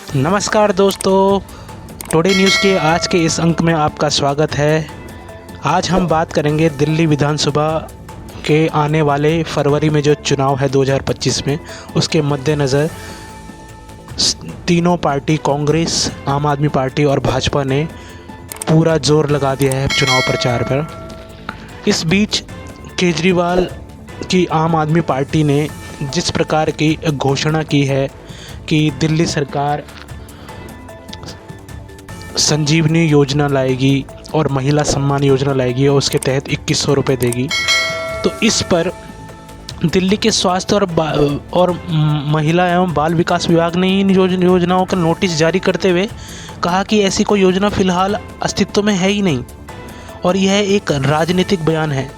नमस्कार दोस्तों, today news के आज के इस अंक में आपका स्वागत है। आज हम बात करेंगे दिल्ली विधानसभा के आने वाले फरवरी में जो चुनाव है 2025 में, उसके मद्देनज़र तीनों पार्टी कांग्रेस, आम आदमी पार्टी और भाजपा ने पूरा जोर लगा दिया है चुनाव प्रचार पर। इस बीच केजरीवाल की आम आदमी पार्टी ने जिस प्रकार की घोषणा की है कि दिल्ली सरकार संजीवनी योजना लाएगी और महिला सम्मान योजना लाएगी और उसके तहत 2100 रुपये देगी, तो इस पर दिल्ली के स्वास्थ्य और महिला एवं बाल विकास विभाग ने इन योजनाओं का नोटिस जारी करते हुए कहा कि ऐसी कोई योजना फ़िलहाल अस्तित्व में है ही नहीं और यह एक राजनीतिक बयान है,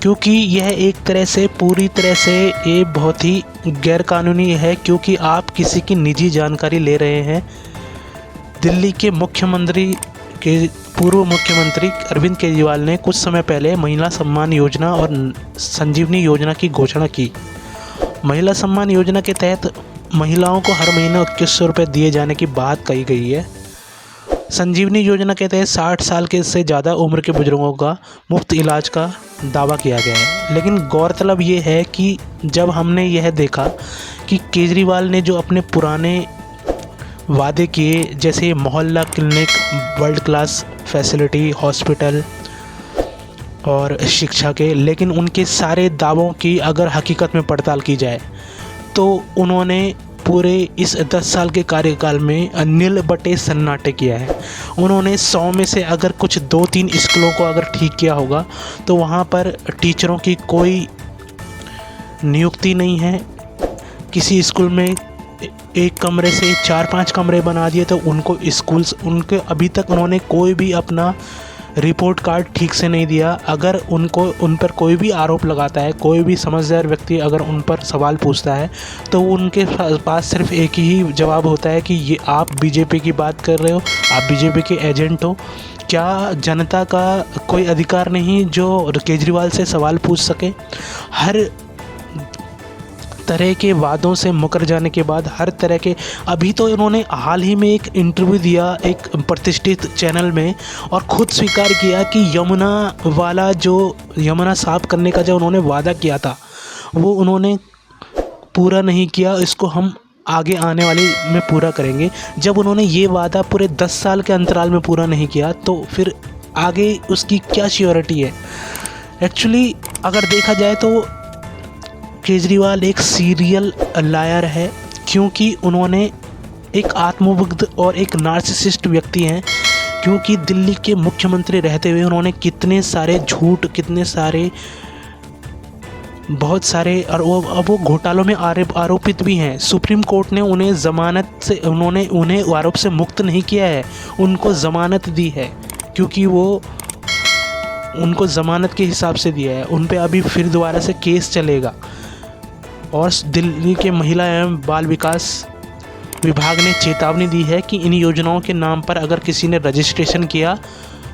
क्योंकि यह एक तरह से पूरी तरह से ये बहुत ही गैरकानूनी है, क्योंकि आप किसी की निजी जानकारी ले रहे हैं। दिल्ली के पूर्व मुख्यमंत्री अरविंद केजरीवाल ने कुछ समय पहले महिला सम्मान योजना और संजीवनी योजना की घोषणा की। महिला सम्मान योजना के तहत महिलाओं को हर महीने 2100 रुपये दिए जाने की बात कही गई है। संजीवनी योजना के तहत 60 साल के से ज़्यादा उम्र के बुजुर्गों का मुफ्त इलाज का दावा किया गया है। लेकिन गौरतलब ये है कि जब हमने यह देखा कि केजरीवाल ने जो अपने पुराने वादे किए, जैसे मोहल्ला clinic, world class facility, hospital और शिक्षा के, लेकिन उनके सारे दावों की अगर हकीकत में पड़ताल की जाए तो उन्होंने पूरे इस 10 साल के कार्यकाल में नील बटे सन्नाटे किया है। उन्होंने 100 में से अगर कुछ 2-3 स्कूलों को अगर ठीक किया होगा तो वहाँ पर टीचरों की कोई नियुक्ति नहीं है। किसी स्कूल में एक कमरे से 4-5 कमरे बना दिए तो उनके अभी तक उन्होंने कोई भी अपना रिपोर्ट कार्ड ठीक से नहीं दिया। अगर उन पर कोई भी आरोप लगाता है, कोई भी समझदार व्यक्ति अगर उन पर सवाल पूछता है तो उनके पास सिर्फ एक ही जवाब होता है कि ये आप बीजेपी की बात कर रहे हो, आप बीजेपी के एजेंट हो। क्या जनता का कोई अधिकार नहीं जो केजरीवाल से सवाल पूछ सके? हर तरह के वादों से मुकर जाने के बाद, हर तरह के, अभी तो इन्होंने हाल ही में एक इंटरव्यू दिया एक प्रतिष्ठित चैनल में और खुद स्वीकार किया कि यमुना साफ करने का जो उन्होंने वादा किया था वो उन्होंने पूरा नहीं किया। इसको हम आगे आने वाली में पूरा करेंगे। जब उन्होंने ये वादा पूरे 10 साल के अंतराल में पूरा नहीं किया तो फिर आगे उसकी क्या श्योरिटी है? एक्चुअली अगर देखा जाए तो केजरीवाल एक सीरियल लायर है, क्योंकि उन्होंने एक आत्ममुग्ध और एक नार्सिसिस्ट व्यक्ति हैं। क्योंकि दिल्ली के मुख्यमंत्री रहते हुए उन्होंने कितने सारे झूठ, कितने सारे बहुत सारे और वो घोटालों में आरोपित भी हैं। सुप्रीम कोर्ट ने उन्हें उन्हें आरोप से मुक्त नहीं किया है, उनको ज़मानत दी है, क्योंकि वो उनको ज़मानत के हिसाब से दिया है। उन पे अभी फिर दोबारा से केस चलेगा। और दिल्ली के महिला एवं बाल विकास विभाग ने चेतावनी दी है कि इन योजनाओं के नाम पर अगर किसी ने रजिस्ट्रेशन किया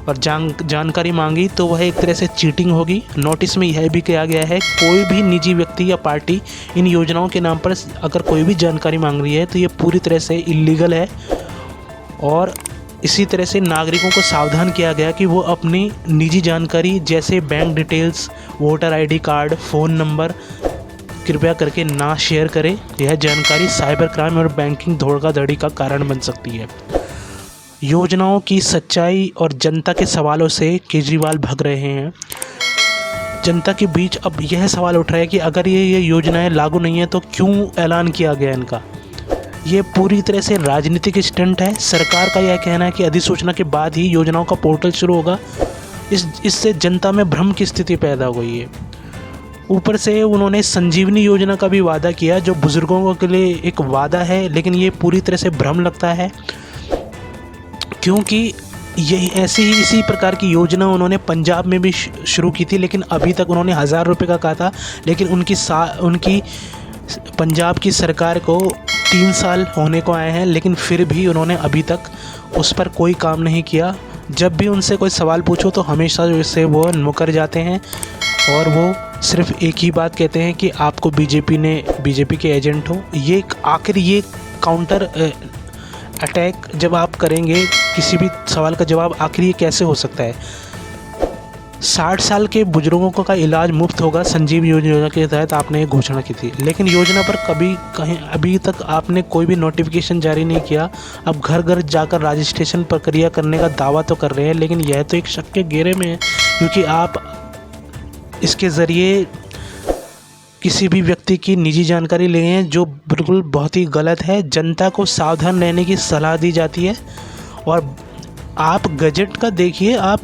और जानकारी मांगी तो वह एक तरह से चीटिंग होगी। नोटिस में यह भी कहा गया है कोई भी निजी व्यक्ति या पार्टी इन योजनाओं के नाम पर अगर कोई भी जानकारी मांग रही है तो ये पूरी तरह से इलीगल है। और इसी तरह से नागरिकों को सावधान किया गया कि वो अपनी निजी जानकारी जैसे bank details, voter ID card, phone number कृपया करके ना शेयर करें। यह जानकारी साइबर क्राइम और बैंकिंग धोखाधड़ी का कारण बन सकती है। योजनाओं की सच्चाई और जनता के सवालों से केजरीवाल भग रहे हैं। जनता के बीच अब यह सवाल उठ रहा है कि अगर ये योजनाएं लागू नहीं है तो क्यों ऐलान किया गया इनका? ये पूरी तरह से राजनीतिक स्टंट है। सरकार का यह कहना है कि अधिसूचना के बाद ही योजनाओं का पोर्टल शुरू होगा। इससे जनता में भ्रम की स्थिति पैदा हो गई है। ऊपर से उन्होंने संजीवनी योजना का भी वादा किया जो बुज़ुर्गों के लिए एक वादा है, लेकिन ये पूरी तरह से भ्रम लगता है, क्योंकि यही इसी प्रकार की योजना उन्होंने पंजाब में भी शुरू की थी, लेकिन अभी तक उन्होंने 1000 रुपये का कहा था। लेकिन उनकी पंजाब की सरकार को 3 साल होने को आए हैं, लेकिन फिर भी उन्होंने अभी तक उस पर कोई काम नहीं किया। जब भी उनसे कोई सवाल पूछो तो हमेशा से वो मुकर जाते हैं और वो सिर्फ एक ही बात कहते हैं कि आपको बीजेपी के एजेंट हो। ये आखिर ये काउंटर अटैक जब आप करेंगे, किसी भी सवाल का जवाब आखिर ये कैसे हो सकता है। 60 साल के बुजुर्गों का इलाज मुफ्त होगा, संजीव योजना के तहत आपने एक घोषणा की थी, लेकिन योजना पर कभी कहीं अभी तक आपने कोई भी नोटिफिकेशन जारी नहीं किया। अब घर घर जाकर रजिस्ट्रेशन प्रक्रिया करने का दावा तो कर रहे हैं, लेकिन यह तो एक शक के घेरे में है, क्योंकि आप इसके ज़रिए किसी भी व्यक्ति की निजी जानकारी ले रहे हैं, जो बिल्कुल बहुत ही गलत है। जनता को सावधान रहने की सलाह दी जाती है। और आप गजट का देखिए, आप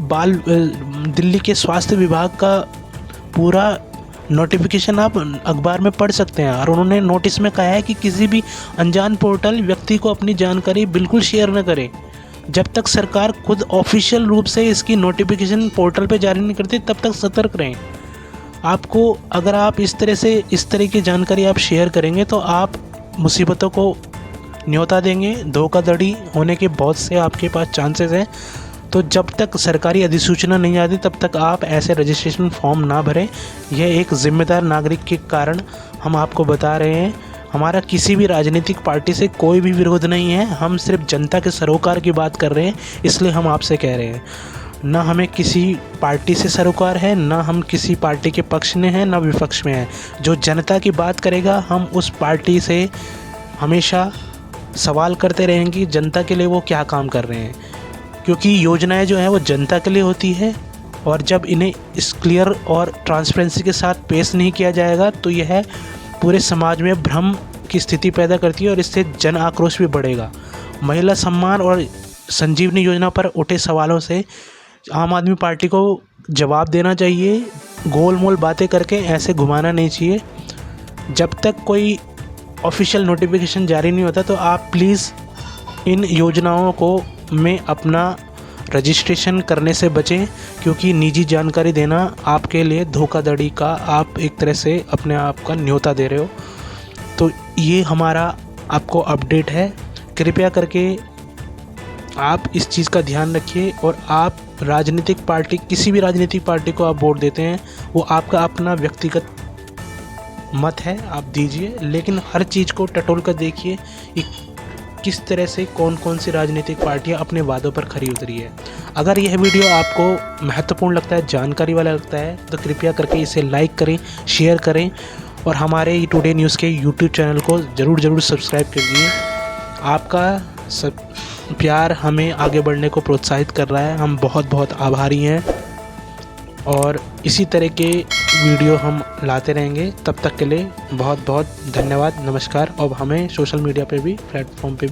दिल्ली के स्वास्थ्य विभाग का पूरा नोटिफिकेशन आप अखबार में पढ़ सकते हैं। और उन्होंने नोटिस में कहा है कि किसी भी अनजान पोर्टल व्यक्ति को अपनी जानकारी बिल्कुल शेयर न करें, जब तक सरकार खुद ऑफिशियल रूप से इसकी नोटिफिकेशन पोर्टल पे जारी नहीं करती, तब तक सतर्क रहें। आपको अगर आप इस तरह की जानकारी आप शेयर करेंगे तो आप मुसीबतों को न्योता देंगे। धोखाधड़ी होने के बहुत से आपके पास चांसेस हैं। तो जब तक सरकारी अधिसूचना नहीं आती तब तक आप ऐसे रजिस्ट्रेशन फॉर्म ना भरें। यह एक ज़िम्मेदार नागरिक के कारण हम आपको बता रहे हैं। हमारा किसी भी राजनीतिक पार्टी से कोई भी विरोध नहीं है, हम सिर्फ जनता के सरोकार की बात कर रहे हैं, इसलिए हम आपसे कह रहे हैं। ना हमें किसी पार्टी से सरोकार है, ना हम किसी पार्टी के पक्ष में हैं, ना विपक्ष में हैं। जो जनता की बात करेगा, हम उस पार्टी से हमेशा सवाल करते रहेंगे जनता के लिए वो क्या काम कर रहे हैं, क्योंकि योजनाएं जो हैं वो जनता के लिए होती है। और जब इन्हें इस क्लियर और ट्रांसपेरेंसी के साथ पेश नहीं किया जाएगा तो यह पूरे समाज में भ्रम की स्थिति पैदा करती है और इससे जन आक्रोश भी बढ़ेगा। महिला सम्मान और संजीवनी योजना पर उठे सवालों से आम आदमी पार्टी को जवाब देना चाहिए। गोल मोल बातें करके ऐसे घुमाना नहीं चाहिए। जब तक कोई ऑफिशियल नोटिफिकेशन जारी नहीं होता तो आप प्लीज़ इन योजनाओं को में अपना रजिस्ट्रेशन करने से बचें, क्योंकि निजी जानकारी देना आपके लिए धोखाधड़ी का आप एक तरह से अपने आप का न्योता दे रहे हो। तो ये हमारा आपको अपडेट है। कृपया करके आप इस चीज़ का ध्यान रखिए। और आप राजनीतिक पार्टी, किसी भी राजनीतिक पार्टी को आप वोट देते हैं, वो आपका अपना व्यक्तिगत मत है, आप दीजिए, लेकिन हर चीज़ को टटोल कर देखिए कि किस तरह से कौन कौन सी राजनीतिक पार्टियां अपने वादों पर खरी उतरी है। अगर यह वीडियो आपको महत्वपूर्ण लगता है, जानकारी वाला लगता है, तो कृपया करके इसे लाइक करें, शेयर करें और हमारे टुडे न्यूज़ के यूट्यूब चैनल को ज़रूर सब्सक्राइब कीजिए। आपका सब प्यार हमें आगे बढ़ने को प्रोत्साहित कर रहा है। हम बहुत आभारी हैं और इसी तरह के वीडियो हम लाते रहेंगे। तब तक के लिए बहुत धन्यवाद, नमस्कार। और हमें सोशल मीडिया पे भी, प्लेटफॉर्म पे